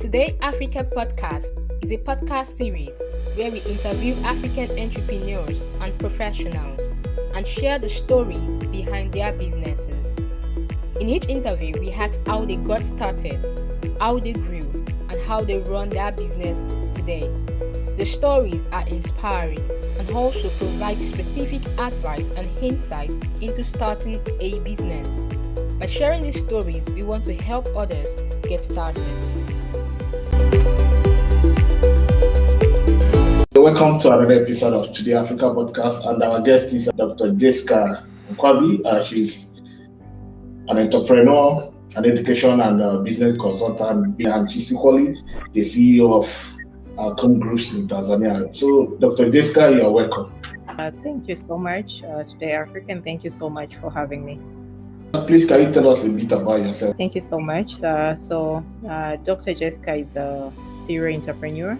Today Africa Podcast is a podcast series where we interview African entrepreneurs and professionals and share the stories behind their businesses. In each interview, we ask how they got started, how they grew, and how they run their business today. The stories are inspiring and also provide specific advice and insight into starting a business. By sharing these stories, we want to help others get started. Welcome to another episode of Today Africa Podcast, and our guest is Dr. Jesca Nkwabi. She's an entrepreneur, an education and business consultant, and she's equally the CEO of Groups in Tanzania. So, Dr. Jesca, you are welcome. Thank you so much, Today African. Thank you so much for having me. Please, can you tell us a bit about yourself? Thank you so much. Dr. Jesca is a serial entrepreneur.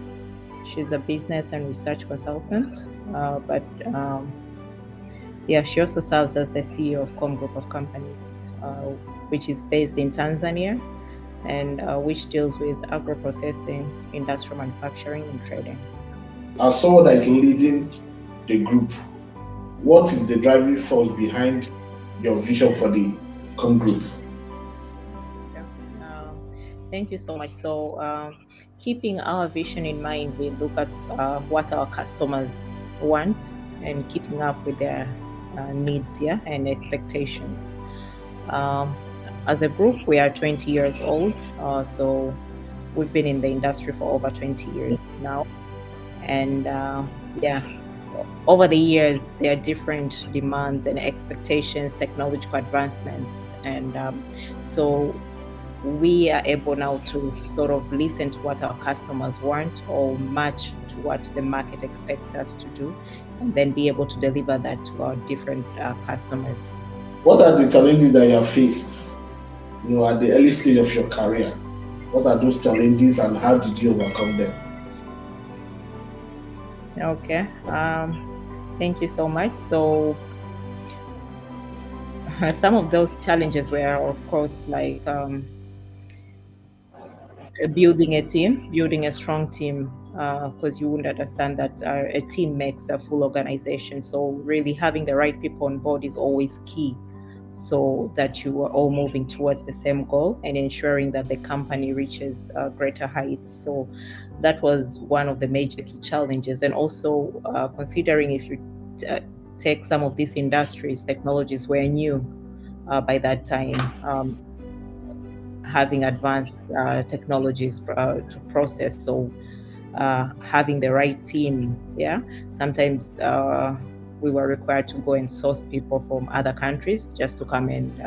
She's a business and research consultant, she also serves as the CEO of Group of companies, which is based in Tanzania, and which deals with agro-processing, industrial manufacturing, and trading. As someone that is leading the group, what is the driving force behind your vision for the Group? Thank you so much. So, keeping our vision in mind, we look at what our customers want and keeping up with their needs, and expectations. As a group, we are 20 years old, so we've been in the industry for over 20 years now. And over the years, there are different demands and expectations, technological advancements, and so we are able now to sort of listen to what our customers want or match to what the market expects us to do, and then be able to deliver that to our different customers. What are the challenges that you have faced, at the early stage of your career? What are those challenges and how did you overcome them? Okay, thank you so much. So some of those challenges were, of course, like building a strong team, because you would understand that a team makes a full organization. So really having the right people on board is always key, so that you are all moving towards the same goal and ensuring that the company reaches greater heights. So that was one of the major key challenges. And also considering if you take some of these industries, technologies were new by that time, having advanced technologies to process. So having the right team, sometimes we were required to go and source people from other countries just to come and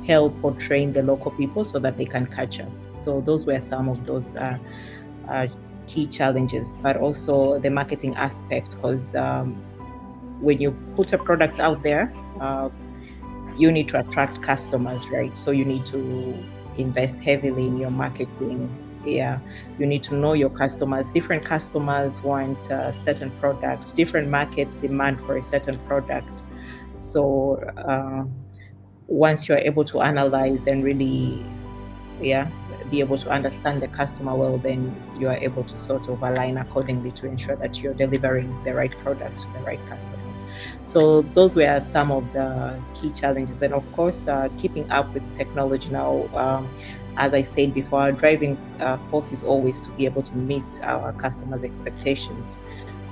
help or train the local people so that they can catch up. So those were some of those key challenges, but also the marketing aspect, because when you put a product out there, you need to attract customers, right? So you need to invest heavily in your marketing. You need to know your customers. Different customers want certain products. Different markets demand for a certain product. So once you're able to analyze and really, be able to understand the customer well, then you are able to sort of align accordingly to ensure that you're delivering the right products to the right customers. So those were some of the key challenges. And of course, keeping up with technology now. As I said before, our driving force is always to be able to meet our customers' expectations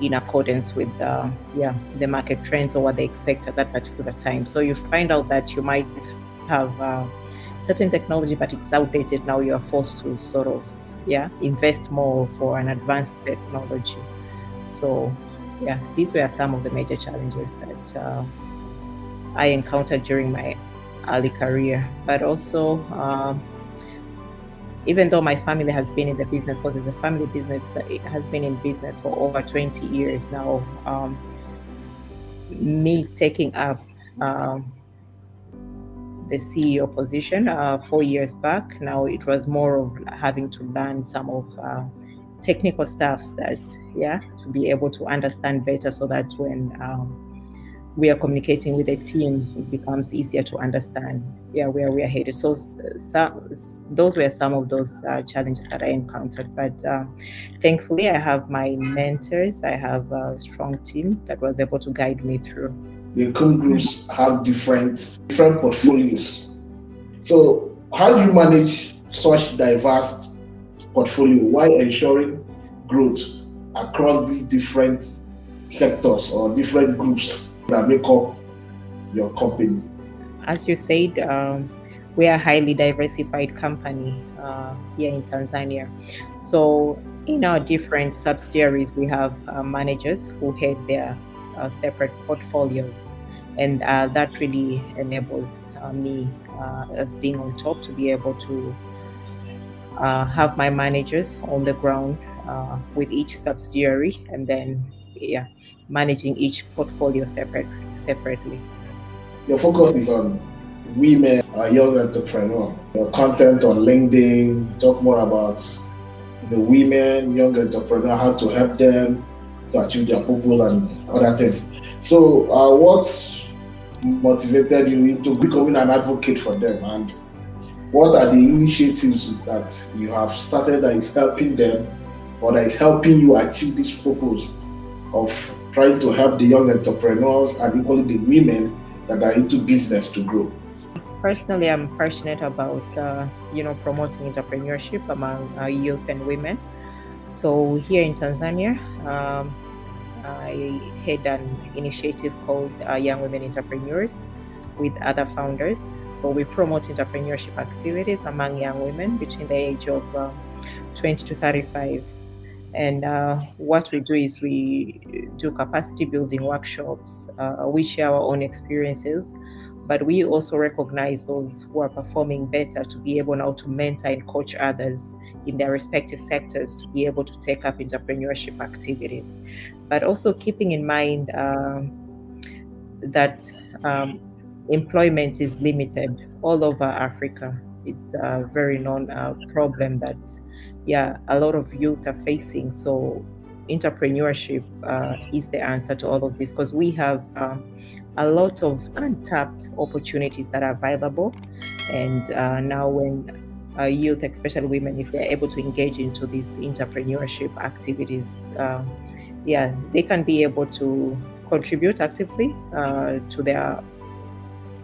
in accordance with the market trends or what they expect at that particular time. So you find out that you might have certain technology, but it's outdated. Now you are forced to sort of invest more for an advanced technology. So these were some of the major challenges that I encountered during my early career. But also, even though my family has been in the business, because it's a family business, it has been in business for over 20 years now. Me taking up the CEO position 4 years back, now it was more of having to learn some of technical stuffs that to be able to understand better, so that when we are communicating with a team, it becomes easier to understand where we are headed. So those were some of those challenges that I encountered. But thankfully, I have my mentors. I have a strong team that was able to guide me through. The groups have different portfolios. So how do you manage such diverse portfolio while ensuring growth across these different sectors or different groups that make up your company? As you said, we are a highly diversified company here in Tanzania. So in our different subsidiaries, we have managers who head their separate portfolios. And that really enables me as being on top to be able to have my managers on the ground with each subsidiary, and then managing each portfolio separately. Your focus is on women, young entrepreneurs. Your content on LinkedIn, talk more about the women, young entrepreneur, how to help them to achieve their purpose and other things. So what motivated you into becoming an advocate for them, and what are the initiatives that you have started that is helping them or that is helping you achieve this purpose of trying to help the young entrepreneurs and equally the women that are into business to grow? Personally, I'm passionate about promoting entrepreneurship among youth and women. So here in Tanzania, I head an initiative called Young Women Entrepreneurs with other founders. So we promote entrepreneurship activities among young women between the age of 20 to 35. And what we do is we do capacity building workshops. We share our own experiences, but we also recognize those who are performing better to be able now to mentor and coach others in their respective sectors to be able to take up entrepreneurship activities. But also keeping in mind that employment is limited all over Africa. It's a very known problem that a lot of youth are facing. So entrepreneurship is the answer to all of this, because we have a lot of untapped opportunities that are available. And now when youth, especially women, if they're able to engage into these entrepreneurship activities, they can be able to contribute actively to their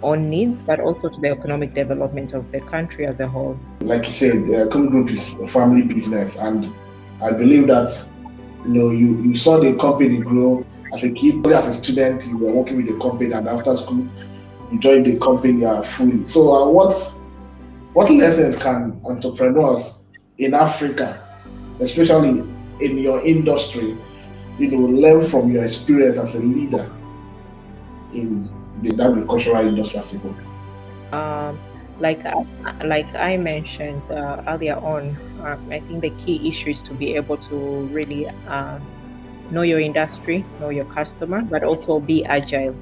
own needs, but also to the economic development of the country as a whole. Like you said, the group is a family business, and I believe that you saw the company grow as a kid. As a student, you were working with the company, and after school, you joined the company fully. So, what lessons can entrepreneurs in Africa, especially in your industry, learn from your experience as a leader in the agricultural industry as a whole? Like I mentioned earlier on, I think the key issue is to be able to really know your industry, know your customer, but also be agile.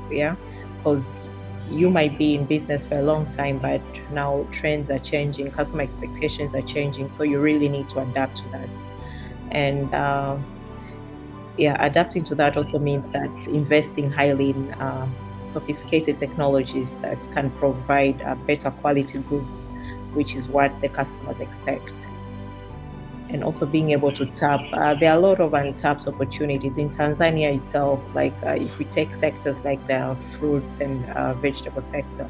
Because you might be in business for a long time, but now trends are changing, customer expectations are changing, so you really need to adapt to that. And adapting to that also means that investing highly in sophisticated technologies that can provide better quality goods, which is what the customers expect. And also being able to tap, there are a lot of untapped opportunities in Tanzania itself. Like if we take sectors like the fruits and vegetable sector,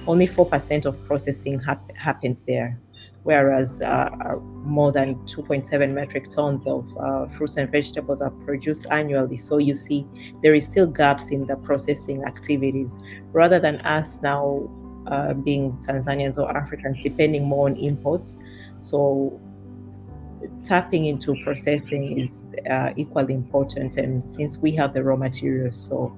only 4% of processing happens there, whereas more than 2.7 metric tons of fruits and vegetables are produced annually. So you see, there is still gaps in the processing activities, rather than us now being Tanzanians or Africans depending more on imports. So tapping into processing is equally important, and since we have the raw materials, so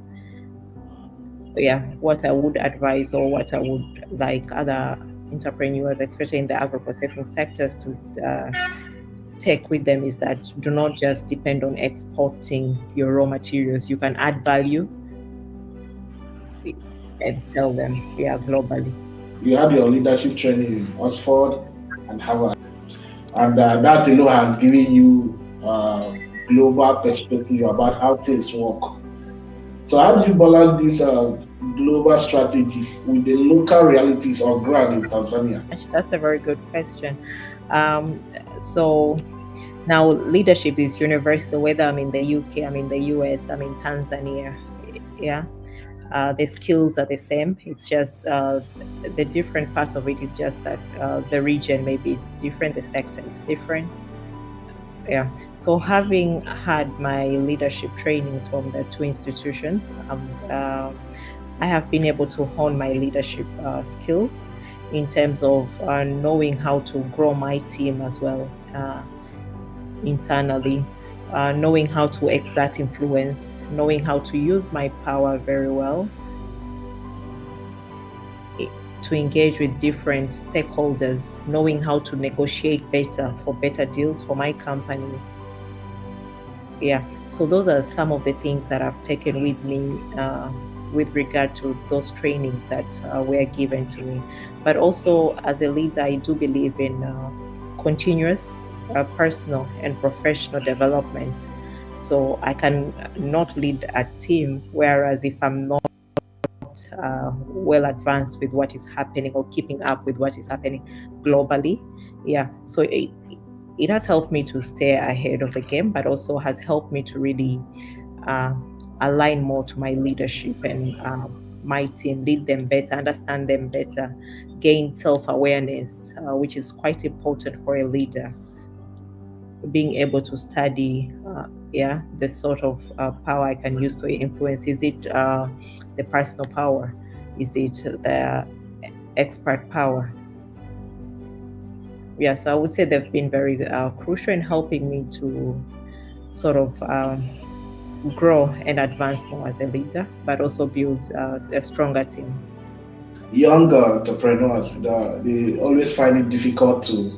what I would advise, or what I would like other entrepreneurs, especially in the agro-processing sectors, to take with them is that do not just depend on exporting your raw materials. You can add value and sell them globally. You had your leadership training in Oxford and Harvard, and that alone has given you global perspective about how things work. So how do you balance these global strategies with the local realities of ground in Tanzania? That's a very good question. So now leadership is universal, whether I'm in the UK, I'm in the US, I'm in Tanzania. Yeah. The skills are the same. It's just the different part of it is just that the region maybe is different, the sector is different. Yeah. So having had my leadership trainings from the two institutions, I have been able to hone my leadership skills in terms of knowing how to grow my team as well internally, knowing how to exert influence, knowing how to use my power very well to engage with different stakeholders, knowing how to negotiate better for better deals for my company. Yeah, so those are some of the things that I've taken with me with regard to those trainings that were given to me. But also as a leader, I do believe in continuous personal and professional development. So I can not lead a team, whereas if I'm not well advanced with what is happening or keeping up with what is happening globally. Yeah, so it has helped me to stay ahead of the game, but also has helped me to really align more to my leadership and my team, lead them better, understand them better, gain self-awareness, which is quite important for a leader. Being able to study the sort of power I can use to influence. Is it the personal power? Is it the expert power? Yeah, so I would say they've been very crucial in helping me to sort of grow and advance more as a leader, but also build a stronger team. Young entrepreneurs, they always find it difficult to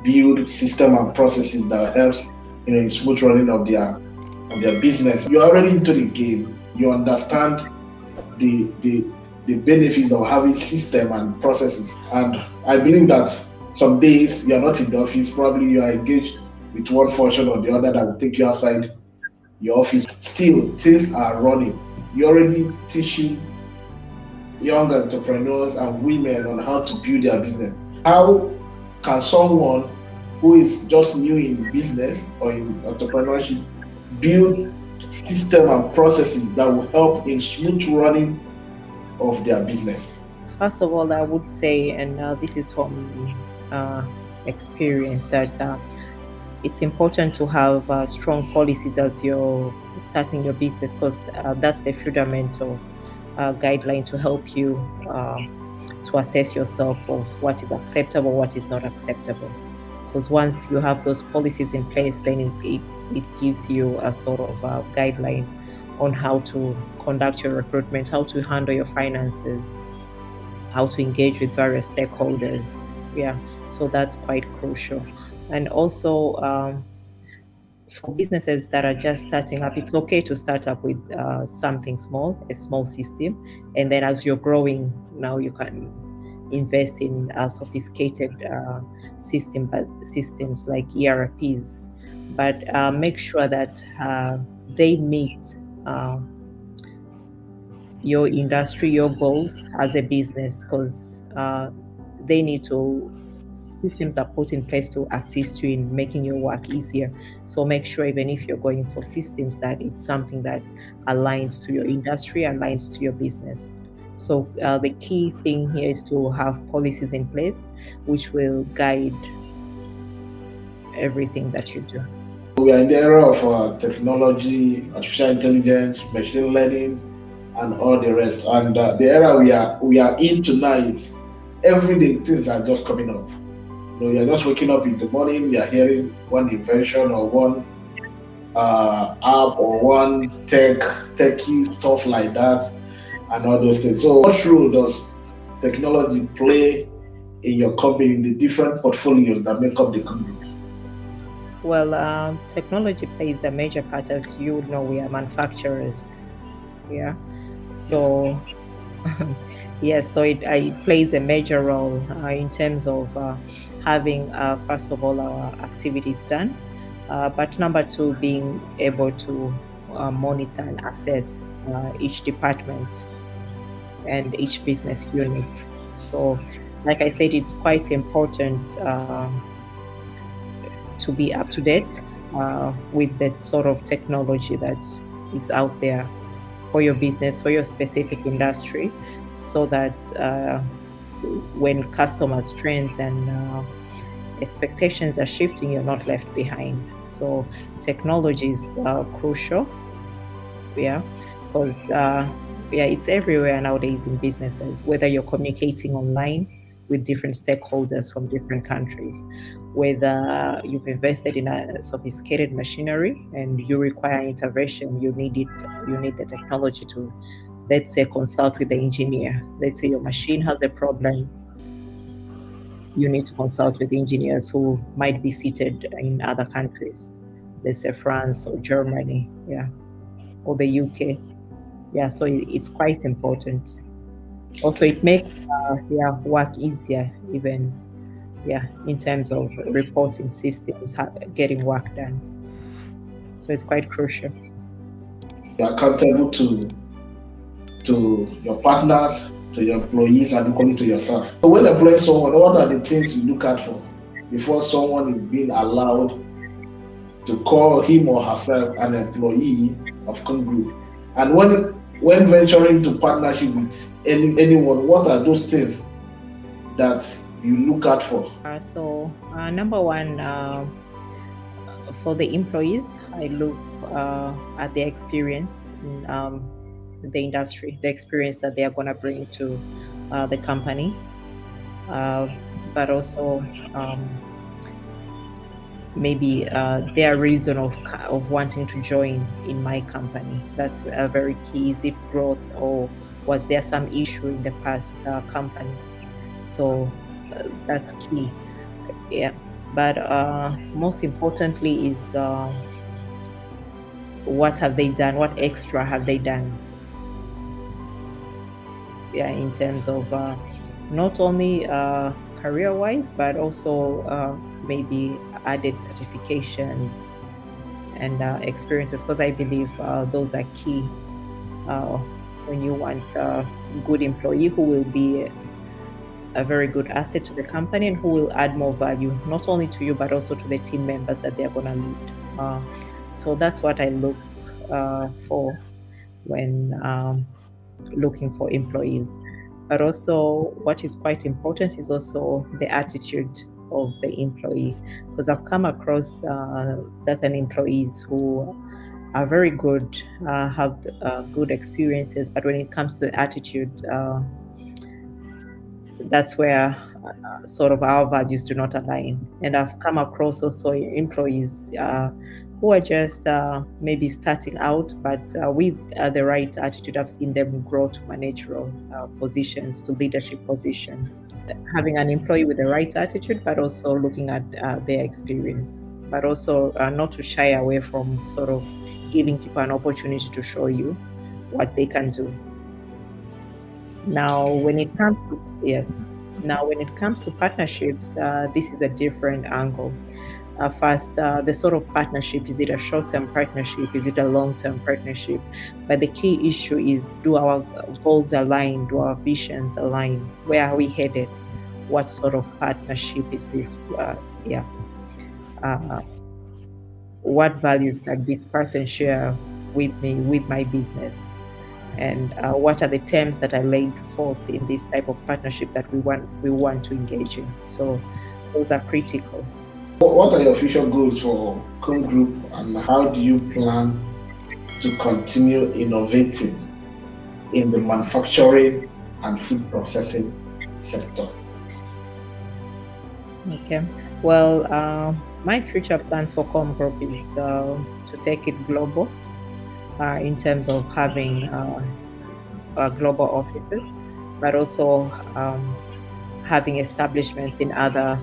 build system and processes that helps in smooth running of their business. You're already into the game. You understand the benefits of having system and processes. And I believe that some days you're not in the office, probably you are engaged with one function or the other that will take you outside your office. Still, things are running. You're already teaching young entrepreneurs and women on how to build their business. How can someone who is just new in business or in entrepreneurship build system and processes that will help in smooth running of their business? First of all, I would say, and this is from experience, that it's important to have strong policies as you're starting your business, because that's the fundamental guideline to help you to assess yourself of what is acceptable, what is not acceptable. Because once you have those policies in place, then it gives you a sort of guideline on how to conduct your recruitment, how to handle your finances, how to engage with various stakeholders. Yeah, so that's quite crucial. And also for businesses that are just starting up, it's okay to start up with something small, a small system, and then as you're growing, now you can invest in sophisticated systems like ERPs, but make sure that they meet your industry, your goals as a business, because they need to, systems are put in place to assist you in making your work easier. So make sure, even if you're going for systems, that it's something that aligns to your industry, aligns to your business. So the key thing here is to have policies in place which will guide everything that you do. We are in the era of technology, artificial intelligence, machine learning, and all the rest. And the era we are in tonight, every day things are just coming up. You're just waking up in the morning, you're hearing one invention or one app or one techie stuff like that, and all those things. So what role does technology play in your company, in the different portfolios that make up the company? Well, technology plays a major part. As you would know, we are manufacturers. Yeah. So yes, so it plays a major role in terms of having, first of all, our activities done, but number two, being able to monitor and assess each department and each business unit. So, like I said, it's quite important to be up to date with the sort of technology that is out there for your business, for your specific industry, so that when customers' trends and expectations are shifting, you're not left behind. So technology is crucial, because it's everywhere nowadays in businesses, whether you're communicating online with different stakeholders from different countries, whether you've invested in a sophisticated machinery and you require intervention, you need the technology to, let's say, consult with the engineer. Let's say your machine has a problem, you need to consult with engineers who might be seated in other countries, let's say France or Germany, or the UK. So it's quite important. Also, it makes work easier, even in terms of reporting systems, getting work done. So it's quite crucial. You're accountable to your partners, to your employees, and equally to yourself. So when employing someone, what are the things you look out for before someone is being allowed to call him or herself an employee of Kun Group? And when venturing into partnership with anyone, what are those things that you look out for? So number one, for the employees, I look at their experience in the industry, the experience that they are going to bring to the company, but also maybe their reason of wanting to join in my company. That's a very key. Is it growth, or was there some issue in the past company? So that's key. But most importantly is what have they done? What extra have they done? In terms of not only career-wise, but also maybe added certifications and experiences, because I believe those are key when you want a good employee who will be a very good asset to the company and who will add more value, not only to you, but also to the team members that they're going to lead. So that's what I look for when looking for employees. But also what is quite important is also the attitude of the employee, because I've come across certain employees who are very good, have good experiences, but when it comes to the attitude, that's where sort of our values do not align. And I've come across also employees who are just maybe starting out, but with the right attitude, I've seen them grow to managerial positions, to leadership positions. Having an employee with the right attitude, but also looking at their experience, but also not to shy away from sort of giving people an opportunity to show you what they can do. Now, when it comes to partnerships, this is a different angle. First, the sort of partnership, is it a short-term partnership? Is it a long-term partnership? But the key issue is, do our goals align? Do our visions align? Where are we headed? What sort of partnership is this? What values does this person share with me, with my business? And what are the terms that are laid forth in this type of partnership that we want to engage in? So those are critical. What are your future goals for Kun Group, and how do you plan to continue innovating in the manufacturing and food processing sector? Okay. Well, my future plans for Kun Group is to take it global in terms of having global offices, but also having establishments in other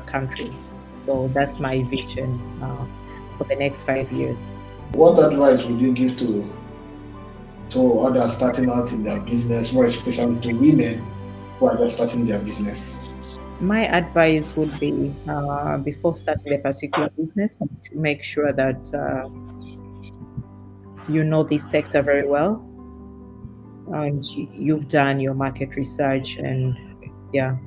countries. So that's my vision for the next 5 years. What advice would you give to others starting out in their business, more especially to women who are just starting their business? My advice would be, before starting a particular business, make sure that you know this sector very well, and you've done your market research, and yeah,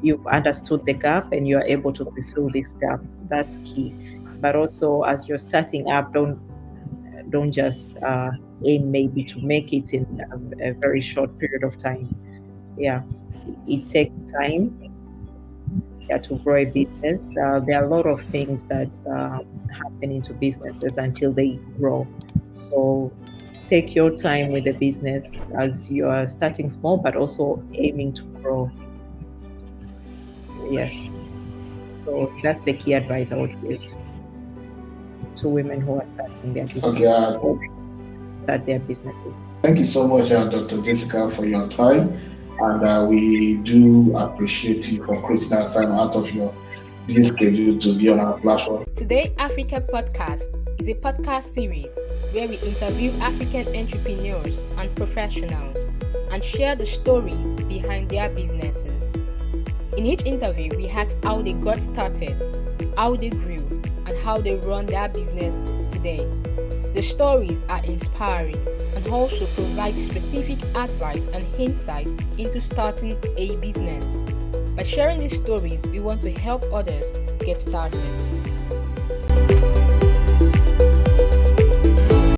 you've understood the gap and you're able to fulfill this gap. That's key. But also, as you're starting up, don't just aim maybe to make it in a very short period of time. Yeah, it takes time, yeah, to grow a business. There are a lot of things that happen into businesses until they grow. So take your time with the business as you are starting small, but also aiming to grow. Yes. So that's the key advice I would give to women who are starting their business Okay, or start their businesses. thank you so much, Dr. Jessica, for your time. And we do appreciate you for creating that time out of your busy schedule to be on our platform. Today Africa Podcast is a podcast series where we interview African entrepreneurs and professionals and share the stories behind their businesses. In each interview, we ask how they got started, how they grew, and how they run their business today. The stories are inspiring and also provide specific advice and insight into starting a business. By sharing these stories, we want to help others get started.